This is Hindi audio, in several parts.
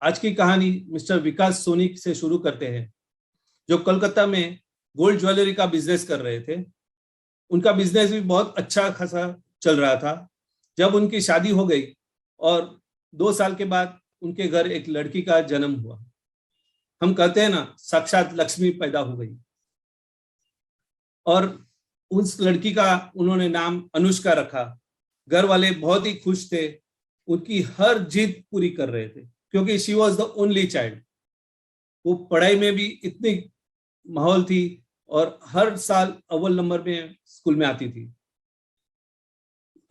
आज की कहानी मिस्टर विकास सोनी से शुरू करते हैं, जो कोलकाता में गोल्ड ज्वेलरी का बिजनेस कर रहे थे। उनका बिजनेस भी बहुत अच्छा खासा चल रहा था जब उनकी शादी हो गई और 2 साल के बाद उनके घर एक लड़की का जन्म हुआ। हम कहते हैं ना, साक्षात लक्ष्मी पैदा हो गई। और उस लड़की का उन्होंने नाम अनुष्का रखा। घर वाले बहुत ही खुश थे, उनकी हर जिद पूरी कर रहे थे क्योंकि she was the only child. वो पढ़ाई में भी इतनी माहौल थी और हर साल अव्वल नंबर में स्कूल में आती थी।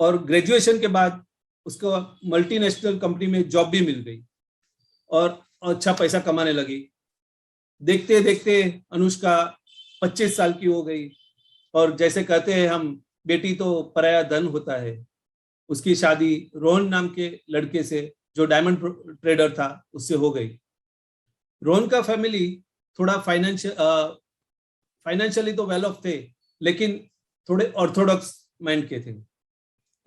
और ग्रेजुएशन के बाद उसको मल्टीनेशनल कंपनी में जॉब भी मिल गई और अच्छा पैसा कमाने लगी। देखते देखते अनुष्का 25 साल की हो गई और जैसे कहते हैं हम, बेटी तो पराया धन होता है। उसकी शादी रोहन नाम के लड़के से, जो डायमंड ट्रेडर था, उससे हो गई। रोहन का फैमिली थोड़ा फाइनेंशियली तो वेल ऑफ थे, लेकिन थोड़े ऑर्थोडॉक्स माइंड के थे।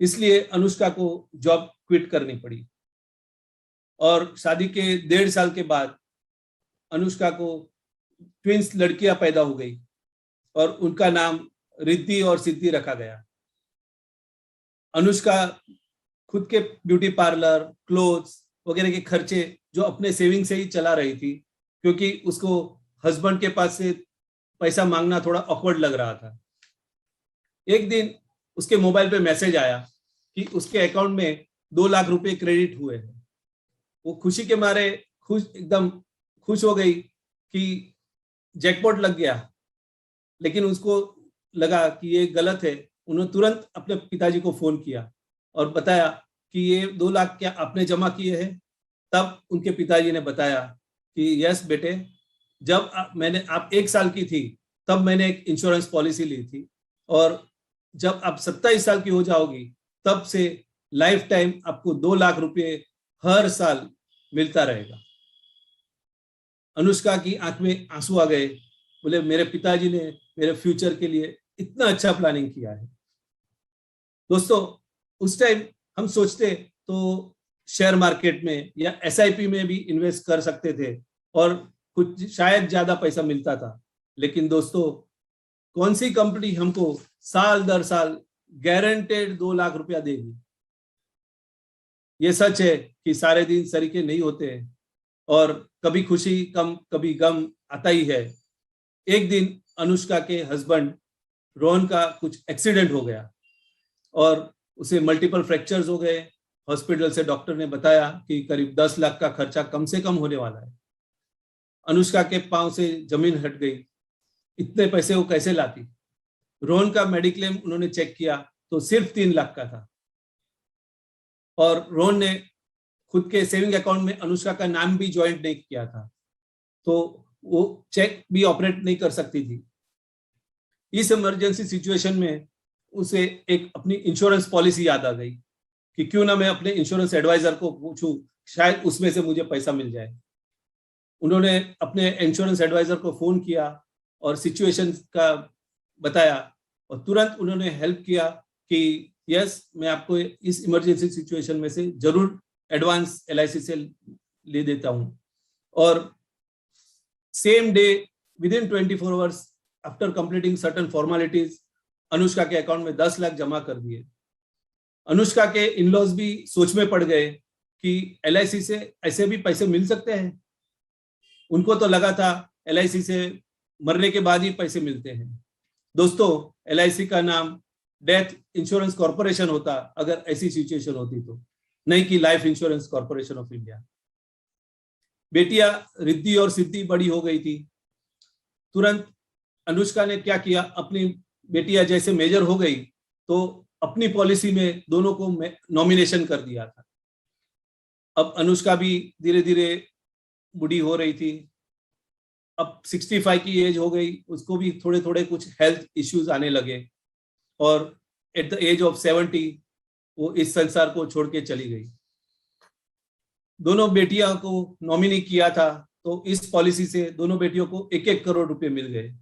इसलिए अनुष्का को जॉब क्विट करनी पड़ी और शादी के 1.5 साल के बाद अनुष्का को ट्विंस लड़कियां पैदा हो गई और उनका नाम रिद्धि और सिद्धि रखा गया। अनुष्का खुद के ब्यूटी पार्लर, क्लोथ्स वगैरह के खर्चे जो अपने सेविंग से ही चला रही थी, क्योंकि उसको हस्बैंड के पास से पैसा मांगना थोड़ा ऑकवर्ड लग रहा था। एक दिन उसके मोबाइल पे मैसेज आया कि उसके अकाउंट में 2 लाख रुपए क्रेडिट हुए हैं। वो खुशी के मारे एकदम खुश हो गई कि जैकपॉट लग गया। लेकिन उसको लगा कि ये गलत है। उन्होंने तुरंत अपने पिताजी को फोन किया और बताया कि ये 2 लाख क्या आपने जमा किए हैं। तब उनके पिताजी ने बताया कि यस बेटे, जब आप 1 साल की थी तब मैंने एक इंश्योरेंस पॉलिसी ली थी और जब आप 27 साल की हो जाओगी तब से लाइफ टाइम आपको 2 लाख रुपए हर साल मिलता रहेगा। अनुष्का की आंख में आंसू आ गए। बोले, मेरे पिताजी ने मेरे फ्यूचर के लिए इतना अच्छा प्लानिंग किया है। दोस्तों, उस टाइम हम सोचते तो शेयर मार्केट में या एसआईपी में भी इन्वेस्ट कर सकते थे और कुछ शायद ज्यादा पैसा मिलता था। लेकिन दोस्तों, कौन सी कंपनी हमको साल दर साल गारंटेड 2 लाख रुपया देगी? ये सच है कि सारे दिन सरीखे नहीं होते हैं और कभी खुशी कम कभी गम आता ही है। एक दिन अनुष्का के हस्बैंड रोहन का कुछ एक्सीडेंट हो गया और उसे मल्टीपल फ्रैक्चर्स हो गए। हॉस्पिटल से डॉक्टर ने बताया कि करीब 10 लाख का खर्चा कम से कम होने वाला है। अनुष्का के पांव से जमीन हट गई। इतने पैसे वो कैसे लाती? रोहन का मेडिक्लेम उन्होंने चेक किया तो सिर्फ 3 लाख का था और रोहन ने खुद के सेविंग अकाउंट में अनुष्का का नाम भी ज्वाइंट नहीं किया था, तो वो चेक भी ऑपरेट नहीं कर सकती थी। इस इमरजेंसी सिचुएशन में उसे एक अपनी इंश्योरेंस पॉलिसी याद आ गई कि क्यों ना मैं अपने इंश्योरेंस एडवाइजर को पूछूं, शायद उसमें से मुझे पैसा मिल जाए। उन्होंने अपने इंश्योरेंस एडवाइजर को फोन किया और सिचुएशन का बताया और तुरंत उन्होंने हेल्प किया कि यस, मैं आपको इस इमरजेंसी सिचुएशन में से जरूर एडवांस एलआईसी से ले देता हूं। और same day, with in 24 hours after completing certain formalities, Anushka के अकाउंट में 10 लाख जमा कर दिए। अनुष्का के इन-लॉज भी सोच में पड़ गए कि एलआईसी से ऐसे भी पैसे मिल सकते हैं। उनको तो लगा था एलआईसी से मरने के बाद ही पैसे मिलते हैं। दोस्तों, एलआईसी का नाम डेथ इंश्योरेंस कॉर्पोरेशन होता अगर ऐसी सिचुएशन होती तो, नहीं कि life insurance corporation of India. बेटियां रिद्धि और सिद्धि बड़ी हो गई थी। तुरंत अनुष्का ने क्या किया, अपनी बेटियां जैसे मेजर हो गई तो अपनी पॉलिसी में दोनों को नॉमिनेशन कर दिया था। अब अनुष्का भी धीरे धीरे बूढ़ी हो रही थी। अब 65 की एज हो गई, उसको भी थोड़े थोड़े कुछ हेल्थ इश्यूज आने लगे और एट द एज ऑफ 70 वो इस संसार को छोड़ के चली गई। दोनों बेटियों को नॉमिनी किया था तो इस पॉलिसी से दोनों बेटियों को 1-1 करोड़ रुपए मिल गए।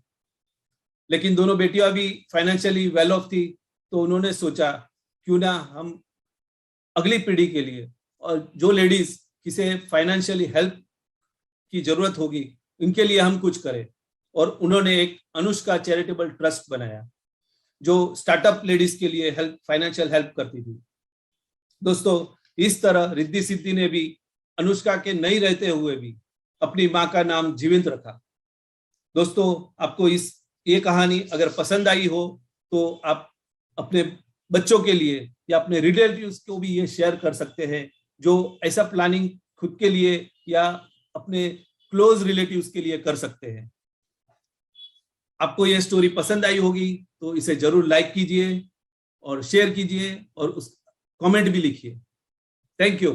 लेकिन दोनों बेटियां भी फाइनेंशियली वेल ऑफ थी, तो उन्होंने सोचा क्यों ना हम अगली पीढ़ी के लिए, और जो लेडीज किसे फाइनेंशियली हेल्प की जरूरत होगी, इनके लिए हम कुछ करें। और उन्होंने एक अनुष्का चैरिटेबल ट्रस्ट बनाया जो स्टार्टअप लेडीज के लिए फाइनेंशियल हेल्प करती थी। दोस्तों, इस तरह रिद्धि सिद्धि ने भी अनुष्का के नहीं रहते हुए भी अपनी माँ का नाम जीवित रखा। दोस्तों, आपको ये कहानी अगर पसंद आई हो तो आप अपने बच्चों के लिए या अपने रिलेटिव्स को भी ये शेयर कर सकते हैं जो ऐसा प्लानिंग खुद के लिए या अपने क्लोज रिलेटिव्स के लिए कर सकते हैं। आपको ये स्टोरी पसंद आई होगी तो इसे जरूर लाइक कीजिए और शेयर कीजिए और उस कमेंट भी लिखिए। Thank you.